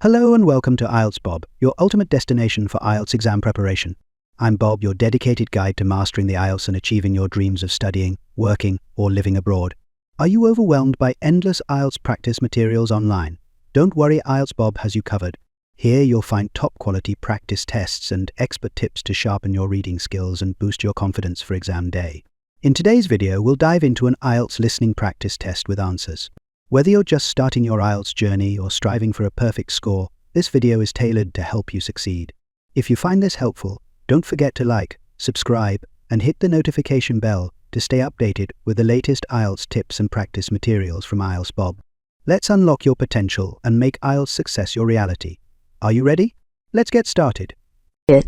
Hello and welcome to IELTS Bob, your ultimate destination for IELTS exam preparation. I'm Bob, your dedicated guide to mastering the IELTS and achieving your dreams of studying, working, or living abroad. Are you overwhelmed by endless IELTS practice materials online? Don't worry, IELTS Bob has you covered. Here you'll find top-quality practice tests and expert tips to sharpen your reading skills and boost your confidence for exam day. In today's video, we'll dive into an IELTS listening practice test with answers. Whether you're just starting your IELTS journey or striving for a perfect score, this video is tailored to help you succeed. If you find this helpful, don't forget to like, subscribe, and hit the notification bell to stay updated with the latest IELTS tips and practice materials from IELTS Bob. Let's unlock your potential and make IELTS success your reality. Are you ready? Let's get started.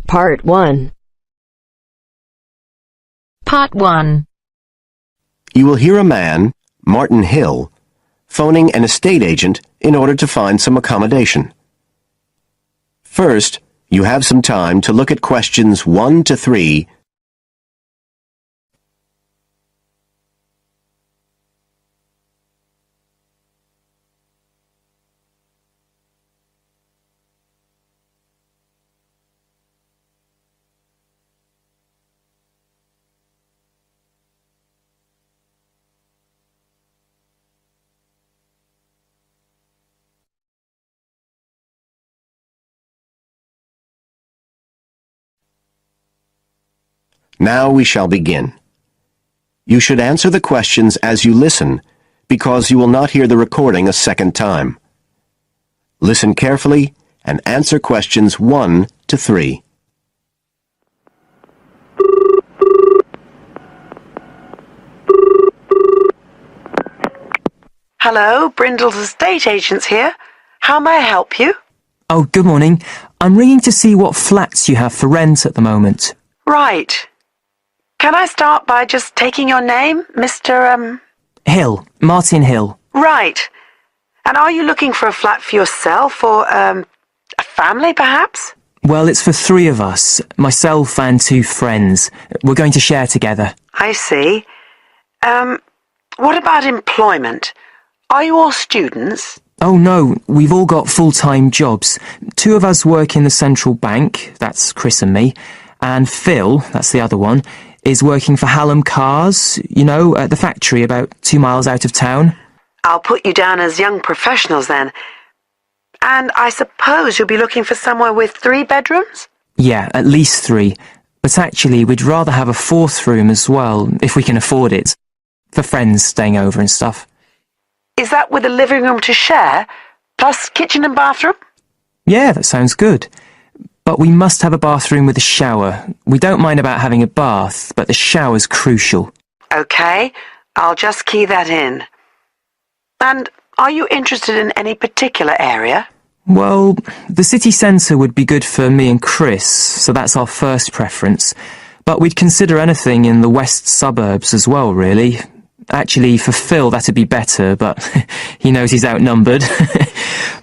Part 1. Part 1. You will hear a man, Martin Hill, phoning an estate agent in order to find some accommodation. First, you have some time to look at questions 1 to 3. Now we shall begin. You should answer the questions as you listen, because you will not hear the recording a second time. Listen carefully and answer questions 1 to 3. Hello, Brindle's estate agents here. How may I help you? Oh, good morning. I'm ringing to see what flats you have for rent at the moment. Right. Can I start by just taking your name, Mr. Hill. Martin Hill. Right. And are you looking for a flat for yourself or, a family, perhaps? Well, it's for 3 of us, myself and 2 friends. We're going to share together. I see. What about employment? Are you all students? Oh no, we've all got full-time jobs. 2 of us work in the central bank, that's Chris and me, and Phil, that's the other one, is working for Hallam Cars, you know, at the factory about 2 miles out of town. I'll put you down as young professionals then. And I suppose you'll be looking for somewhere with 3 bedrooms? Yeah, at least 3. But actually, we'd rather have a 4th room as well, if we can afford it. For friends staying over and stuff. Is that with a living room to share, plus kitchen and bathroom? Yeah, that sounds good. But we must have a bathroom with a shower. We don't mind about having a bath, but the shower's crucial. Okay, I'll just key that in. And are you interested in any particular area? Well, the city centre would be good for me and Chris, so that's our first preference. But we'd consider anything in the west suburbs as well, really. Actually, for Phil, that'd be better, but he knows he's outnumbered.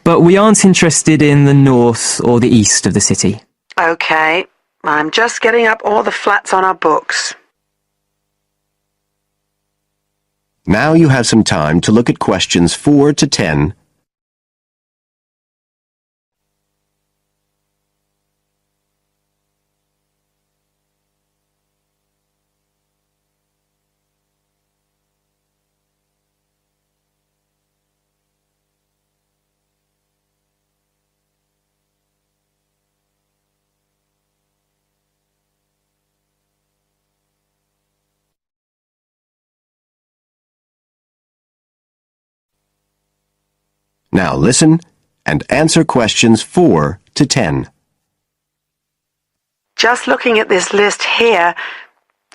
But we aren't interested in the north or the east of the city. Okay, I'm just getting up all the flats on our books. Now you have some time to look at questions 4 to 10. Now listen and answer questions 4 to 10. Just looking at this list here,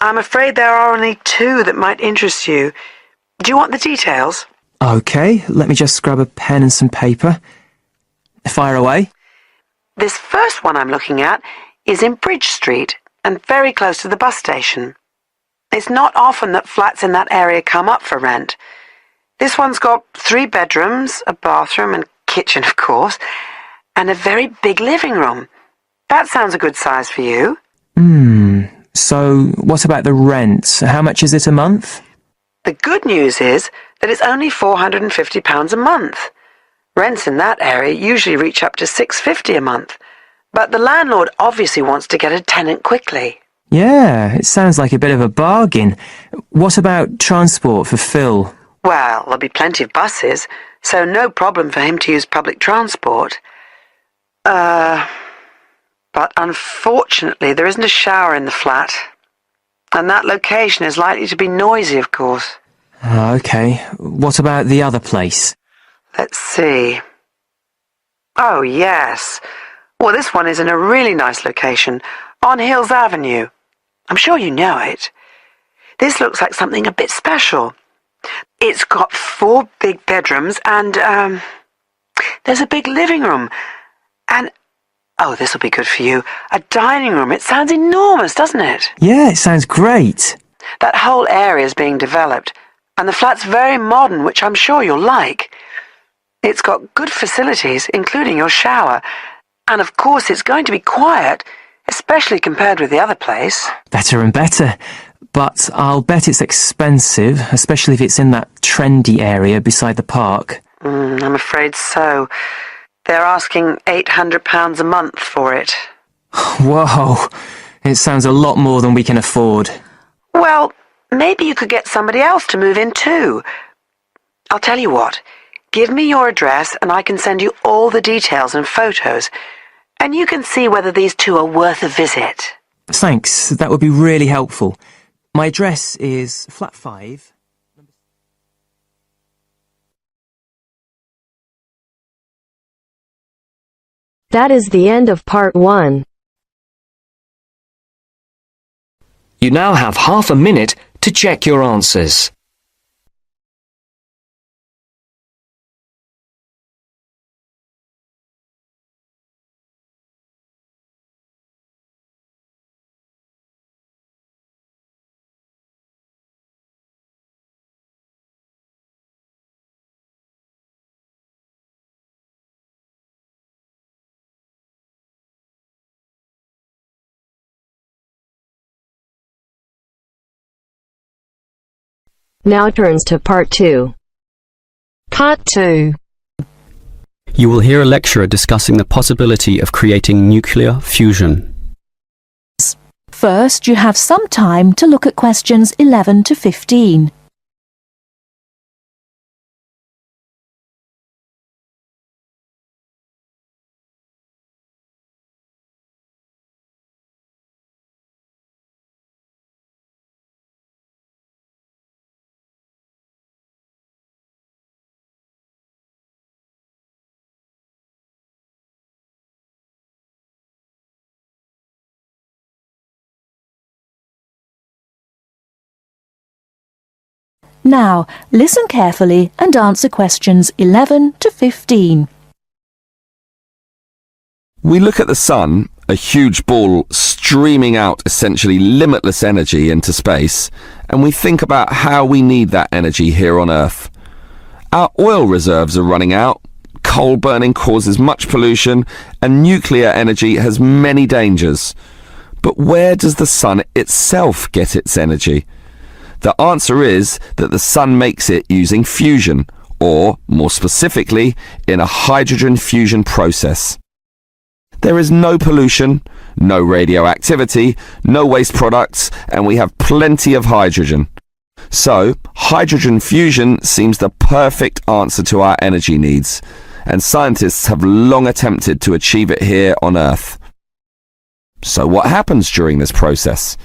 I'm afraid there are only 2 that might interest you. Do you want the details? Okay, let me just grab a pen and some paper. Fire away. This first one I'm looking at is in Bridge Street and very close to the bus station. It's not often that flats in that area come up for rent. This one's got 3 bedrooms, a bathroom and kitchen, of course, and a very big living room. That sounds a good size for you. So what about the rent? How much is it a month? The good news is that it's only £450 a month. Rents in that area usually reach up to $650 a month, but the landlord obviously wants to get a tenant quickly. Yeah, it sounds like a bit of a bargain. What about transport for Phil? Well, there'll be plenty of buses, so no problem for him to use public transport. But unfortunately there isn't a shower in the flat. And that location is likely to be noisy, of course. Okay, what about the other place? Let's see. Oh, yes. Well, this one is in a really nice location, on Hills Avenue. I'm sure you know it. This looks like something a bit special. It's got 4 big bedrooms and, there's a big living room. And, oh, this'll be good for you, a dining room. It sounds enormous, doesn't it? Yeah, it sounds great. That whole area is being developed, and the flat's very modern, which I'm sure you'll like. It's got good facilities, including your shower, and of course it's going to be quiet, especially compared with the other place. Better and better. But I'll bet it's expensive, especially if it's in that trendy area beside the park. I'm afraid so. They're asking £800 a month for it. Whoa, it sounds a lot more than we can afford. Well, maybe you could get somebody else to move in too. I'll tell you what, give me your address and I can send you all the details and photos, and you can see whether these two are worth a visit. Thanks, that would be really helpful. My address is flat 5. That is the end of part 1. You now have half a minute to check your answers. Now turns to part 2. Part 2. You will hear a lecturer discussing the possibility of creating nuclear fusion. First, you have some time to look at questions 11 to 15. Now, listen carefully and answer questions 11 to 15. We look at the sun, a huge ball streaming out essentially limitless energy into space, and we think about how we need that energy here on Earth. Our oil reserves are running out, coal burning causes much pollution, and nuclear energy has many dangers. But where does the sun itself get its energy? The answer is that the sun makes it using fusion, or, more specifically, in a hydrogen fusion process. There is no pollution, no radioactivity, no waste products, and we have plenty of hydrogen. So, hydrogen fusion seems the perfect answer to our energy needs, and scientists have long attempted to achieve it here on Earth. So what happens during this process?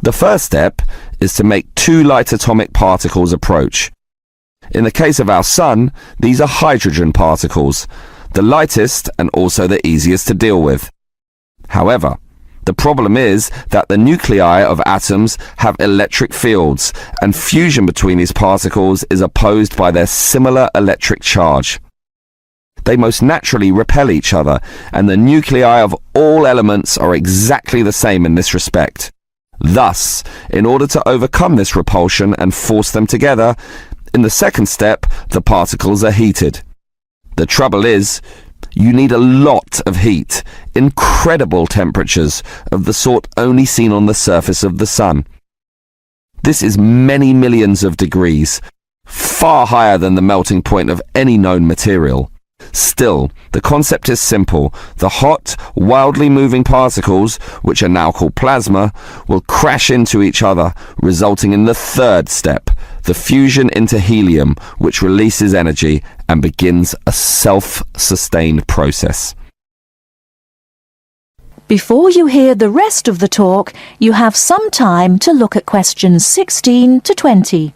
The first step is to make 2 light atomic particles approach. In the case of our sun, these are hydrogen particles, the lightest and also the easiest to deal with. However, the problem is that the nuclei of atoms have electric fields, and fusion between these particles is opposed by their similar electric charge. They most naturally repel each other, and the nuclei of all elements are exactly the same in this respect. Thus, in order to overcome this repulsion and force them together, in the second step, the particles are heated. The trouble is, you need a lot of heat, incredible temperatures of the sort only seen on the surface of the sun. This is many millions of degrees, far higher than the melting point of any known material. Still, the concept is simple. The hot, wildly moving particles, which are now called plasma, will crash into each other, resulting in the third step, the fusion into helium, which releases energy and begins a self-sustained process. Before you hear the rest of the talk, you have some time to look at questions 16 to 20.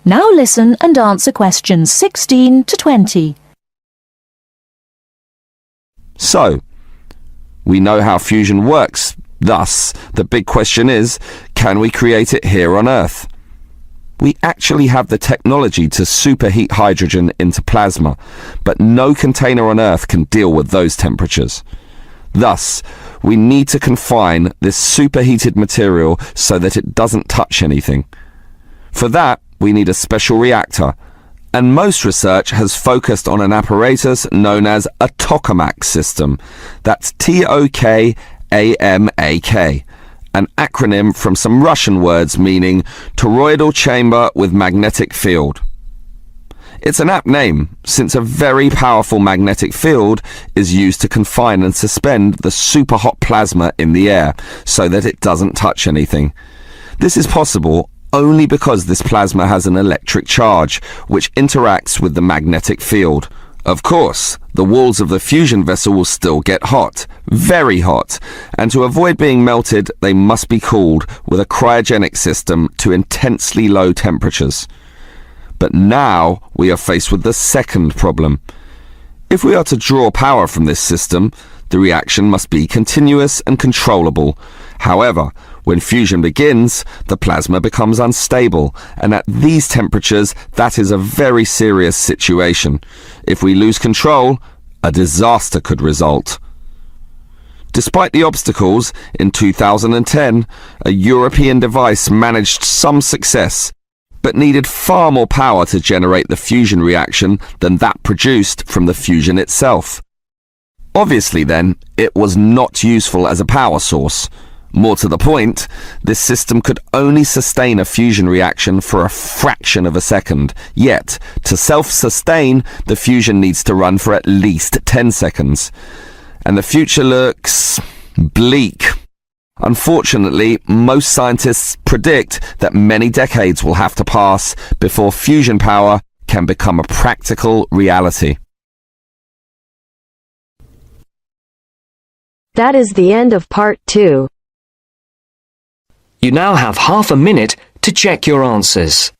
Now listen and answer questions 16 to 20. So, we know how fusion works. Thus, the big question is, can we create it here on Earth? We actually have the technology to superheat hydrogen into plasma, but no container on Earth can deal with those temperatures. Thus, we need to confine this superheated material so that it doesn't touch anything. For that, we need a special reactor, and most research has focused on an apparatus known as a tokamak system. That's Tokamak, an acronym from some Russian words meaning toroidal chamber with magnetic field. It's an apt name, since a very powerful magnetic field is used to confine and suspend the superhot plasma in the air so that it doesn't touch anything. This is possible only because this plasma has an electric charge, which interacts with the magnetic field. Of course, the walls of the fusion vessel will still get hot, very hot, and to avoid being melted, they must be cooled with a cryogenic system to intensely low temperatures. But now we are faced with the second problem. If we are to draw power from this system, the reaction must be continuous and controllable. However, when fusion begins, the plasma becomes unstable, and at these temperatures, that is a very serious situation. If we lose control, a disaster could result. Despite the obstacles, in 2010, a European device managed some success, but needed far more power to generate the fusion reaction than that produced from the fusion itself. Obviously then, it was not useful as a power source. More to the point, this system could only sustain a fusion reaction for a fraction of a second. Yet, to self-sustain, the fusion needs to run for at least 10 seconds. And the future looks bleak. Unfortunately, most scientists predict that many decades will have to pass before fusion power can become a practical reality. That is the end of part 2. You now have half a minute to check your answers.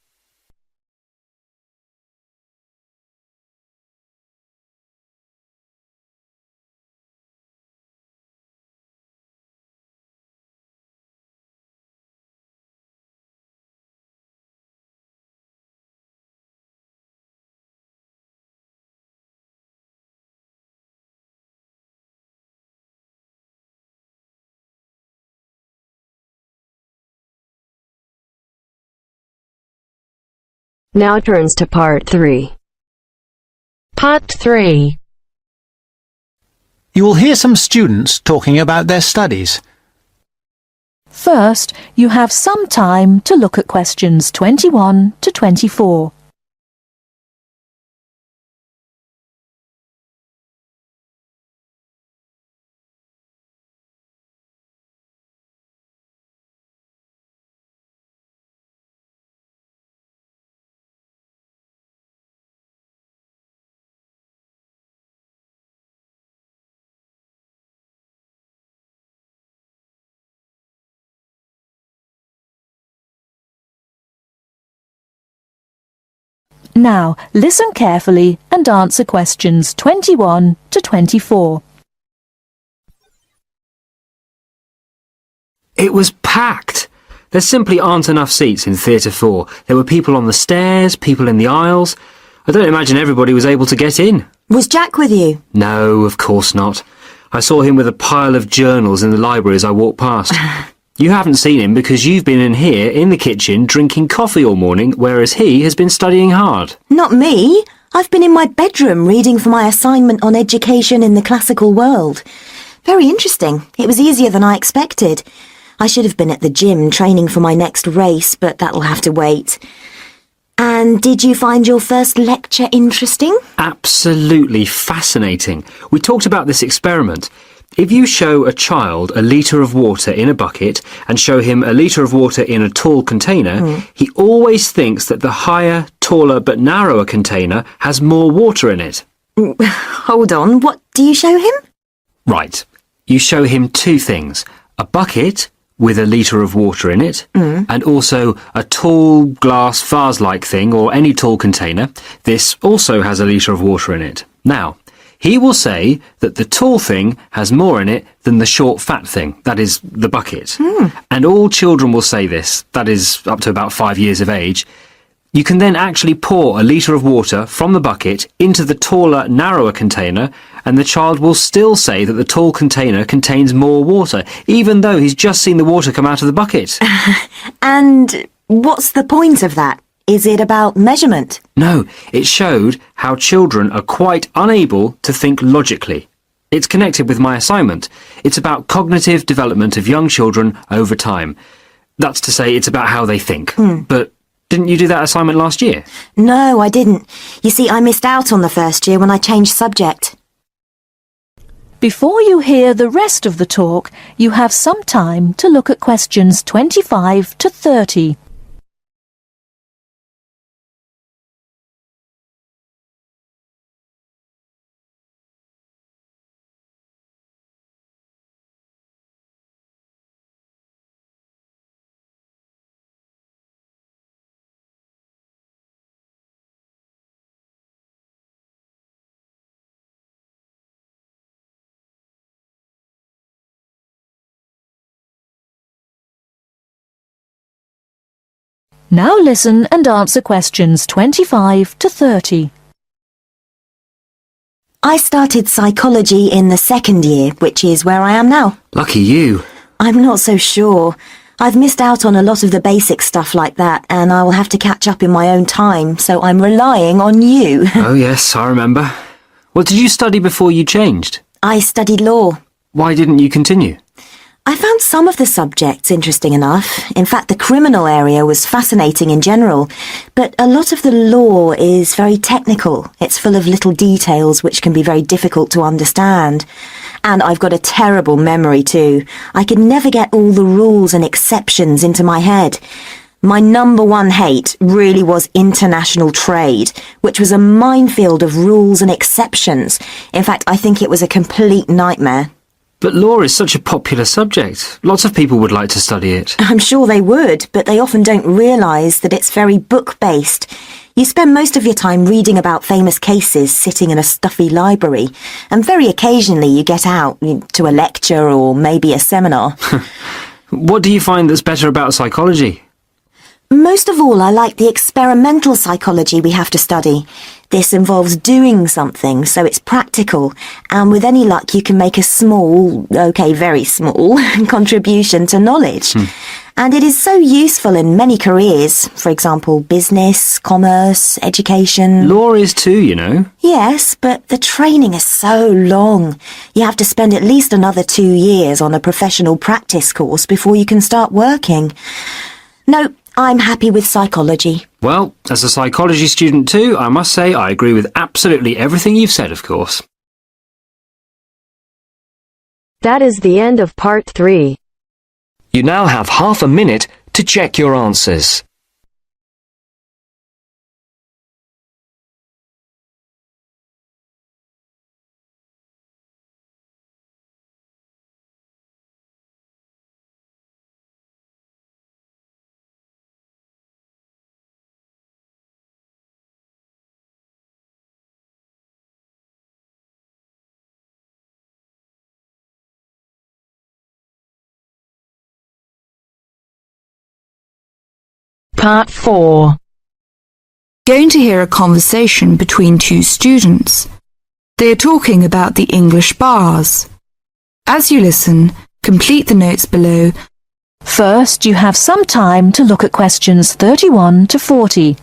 Now turns to part 3. Part 3. You will hear some students talking about their studies. First, you have some time to look at questions 21 to 24. Now, listen carefully and answer questions 21 to 24. It was packed. There simply aren't enough seats in Theatre 4. There were people on the stairs, people in the aisles. I don't imagine everybody was able to get in. Was Jack with you? No, of course not. I saw him with a pile of journals in the library as I walked past. You haven't seen him because you've been in here in the kitchen drinking coffee all morning, whereas he has been studying hard. Not me. I've been in my bedroom reading for my assignment on education in the classical world. Very interesting. It was easier than I expected. I should have been at the gym training for my next race, but that'll have to wait. And did you find your first lecture interesting? Absolutely fascinating. We talked about this experiment. If you show a child a litre of water in a bucket and show him a litre of water in a tall container, he always thinks that the higher, taller but narrower container has more water in it. Hold on, what do you show him? Right. You show him two things. A bucket with a litre of water in it, and also a tall glass vase-like thing or any tall container. This also has a litre of water in it. Now, he will say that the tall thing has more in it than the short fat thing, that is, the bucket. And all children will say this, that is, up to about 5 years of age. You can then actually pour a litre of water from the bucket into the taller, narrower container, and the child will still say that the tall container contains more water, even though he's just seen the water come out of the bucket. And what's the point of that? Is it about measurement? No, it showed how children are quite unable to think logically. It's connected with my assignment. It's about cognitive development of young children over time. That's to say, it's about how they think. But didn't you do that assignment last year? No, I didn't. You see, I missed out on the first year when I changed subject. Before you hear the rest of the talk, you have some time to look at questions 25 to 30. Now listen and answer questions 25 to 30. I started psychology in the second year, which is where I am now. Lucky you. I'm not so sure. I've missed out on a lot of the basic stuff like that, and I will have to catch up in my own time, so I'm relying on you. Oh yes, I remember. What did you study before you changed? I studied law. Why didn't you continue? I found some of the subjects interesting enough. In fact, the criminal area was fascinating in general. But a lot of the law is very technical. It's full of little details which can be very difficult to understand. And I've got a terrible memory too. I could never get all the rules and exceptions into my head. My number one hate really was international trade, which was a minefield of rules and exceptions. In fact, I think it was a complete nightmare. But law is such a popular subject. Lots of people would like to study it. I'm sure they would, but they often don't realise that it's very book-based. You spend most of your time reading about famous cases sitting in a stuffy library, and very occasionally you get out to a lecture or maybe a seminar. What do you find that's better about psychology? Most of all, I like the experimental psychology we have to study. This involves doing something, so it's practical, and with any luck you can make a small, very small, contribution to knowledge. And it is so useful in many careers, for example, business, commerce, education. Law is too, you know. Yes, but the training is so long. You have to spend at least another 2 years on a professional practice course before you can start working. No, I'm happy with psychology. Well, as a psychology student too, I must say I agree with absolutely everything you've said, of course. That is the end of part 3. You now have half a minute to check your answers. Part 4. Going to hear a conversation between two students. They are talking about the English bars. As you listen, complete the notes below. First, you have some time to look at questions 31 to 40.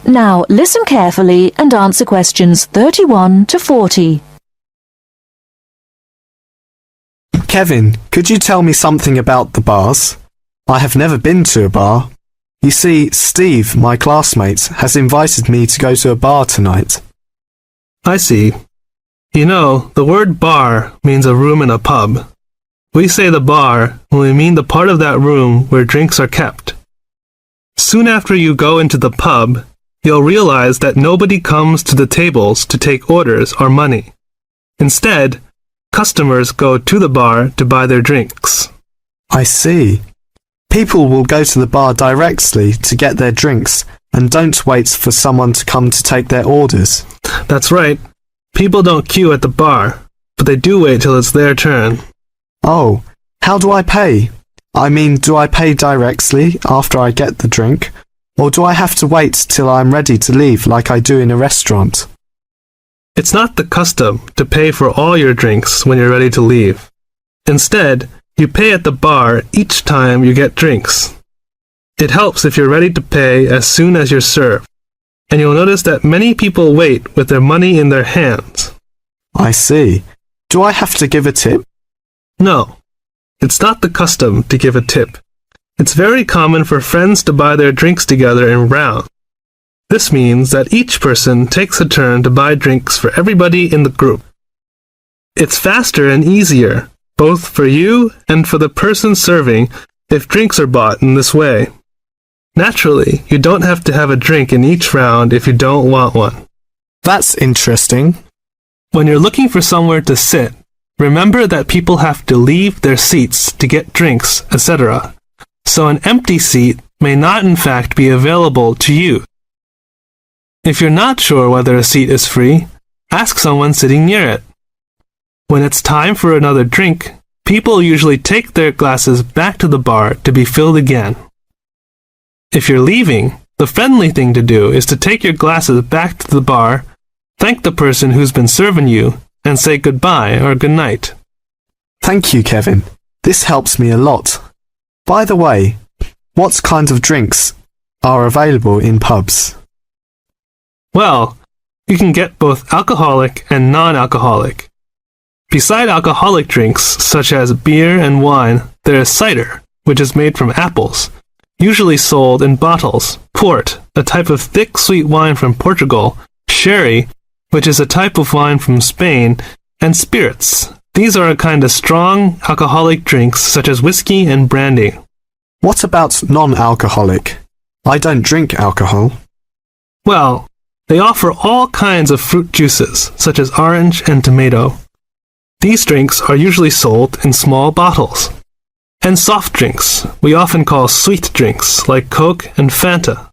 Now, listen carefully and answer questions 31 to 40. Kevin, could you tell me something about the bars? I have never been to a bar. You see, Steve, my classmate, has invited me to go to a bar tonight. I see. You know, the word bar means a room in a pub. We say the bar when we mean the part of that room where drinks are kept. Soon after you go into the pub, you'll realize that nobody comes to the tables to take orders or money. Instead, customers go to the bar to buy their drinks. I see. People will go to the bar directly to get their drinks and don't wait for someone to come to take their orders. That's right. People don't queue at the bar, but they do wait till it's their turn. Oh, how do I pay? I mean, do I pay directly after I get the drink? Or do I have to wait till I'm ready to leave like I do in a restaurant? It's not the custom to pay for all your drinks when you're ready to leave. Instead, you pay at the bar each time you get drinks. It helps if you're ready to pay as soon as you're served, and you'll notice that many people wait with their money in their hands. I see. Do I have to give a tip? No, it's not the custom to give a tip. It's very common for friends to buy their drinks together in rounds. This means that each person takes a turn to buy drinks for everybody in the group. It's faster and easier, both for you and for the person serving, if drinks are bought in this way. Naturally, you don't have to have a drink in each round if you don't want one. That's interesting. When you're looking for somewhere to sit, remember that people have to leave their seats to get drinks, etc. So an empty seat may not in fact be available to you. If you're not sure whether a seat is free, ask someone sitting near it. When it's time for another drink, people usually take their glasses back to the bar to be filled again. If you're leaving, the friendly thing to do is to take your glasses back to the bar, thank the person who's been serving you, and say goodbye or goodnight. Thank you, Kevin. This helps me a lot. By the way, what kinds of drinks are available in pubs? Well, you can get both alcoholic and non-alcoholic. Beside alcoholic drinks, such as beer and wine, there is cider, which is made from apples, usually sold in bottles, port, a type of thick sweet wine from Portugal, sherry, which is a type of wine from Spain, and spirits. These are a kind of strong alcoholic drinks such as whiskey and brandy. What about non-alcoholic? I don't drink alcohol. Well, they offer all kinds of fruit juices, such as orange and tomato. These drinks are usually sold in small bottles. And soft drinks, we often call sweet drinks, like Coke and Fanta.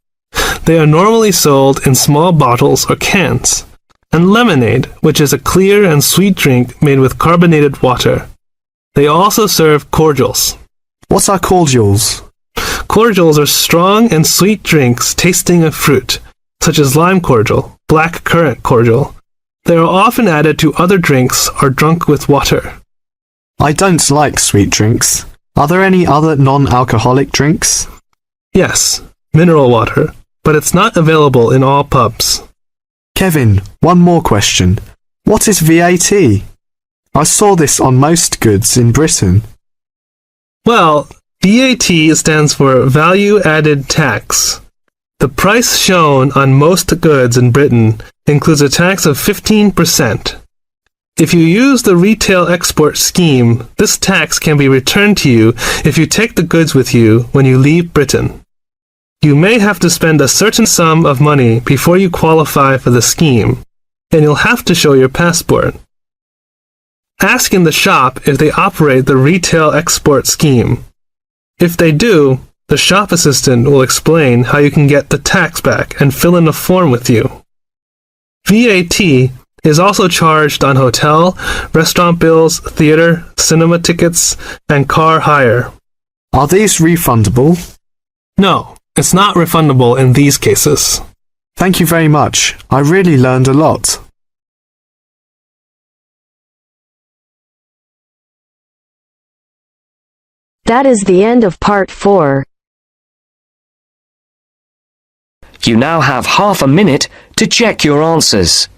They are normally sold in small bottles or cans. And lemonade, which is a clear and sweet drink made with carbonated water. They also serve cordials. What are cordials? Cordials are strong and sweet drinks tasting of fruit, such as lime cordial, black currant cordial. They are often added to other drinks or drunk with water. I don't like sweet drinks. Are there any other non-alcoholic drinks? Yes, mineral water, but it's not available in all pubs. Kevin, one more question. What is VAT? I saw this on most goods in Britain. Well, VAT stands for Value Added Tax. The price shown on most goods in Britain includes a tax of 15%. If you use the retail export scheme, this tax can be returned to you if you take the goods with you when you leave Britain. You may have to spend a certain sum of money before you qualify for the scheme. and you'll have to show your passport. Ask in the shop if they operate the retail export scheme. If they do, the shop assistant will explain how you can get the tax back and fill in a form with you. VAT is also charged on hotel, restaurant bills, theater, cinema tickets, and car hire. Are these refundable? No, it's not refundable in these cases. Thank you very much. I really learned a lot. That is the end of part 4. You now have half a minute to check your answers.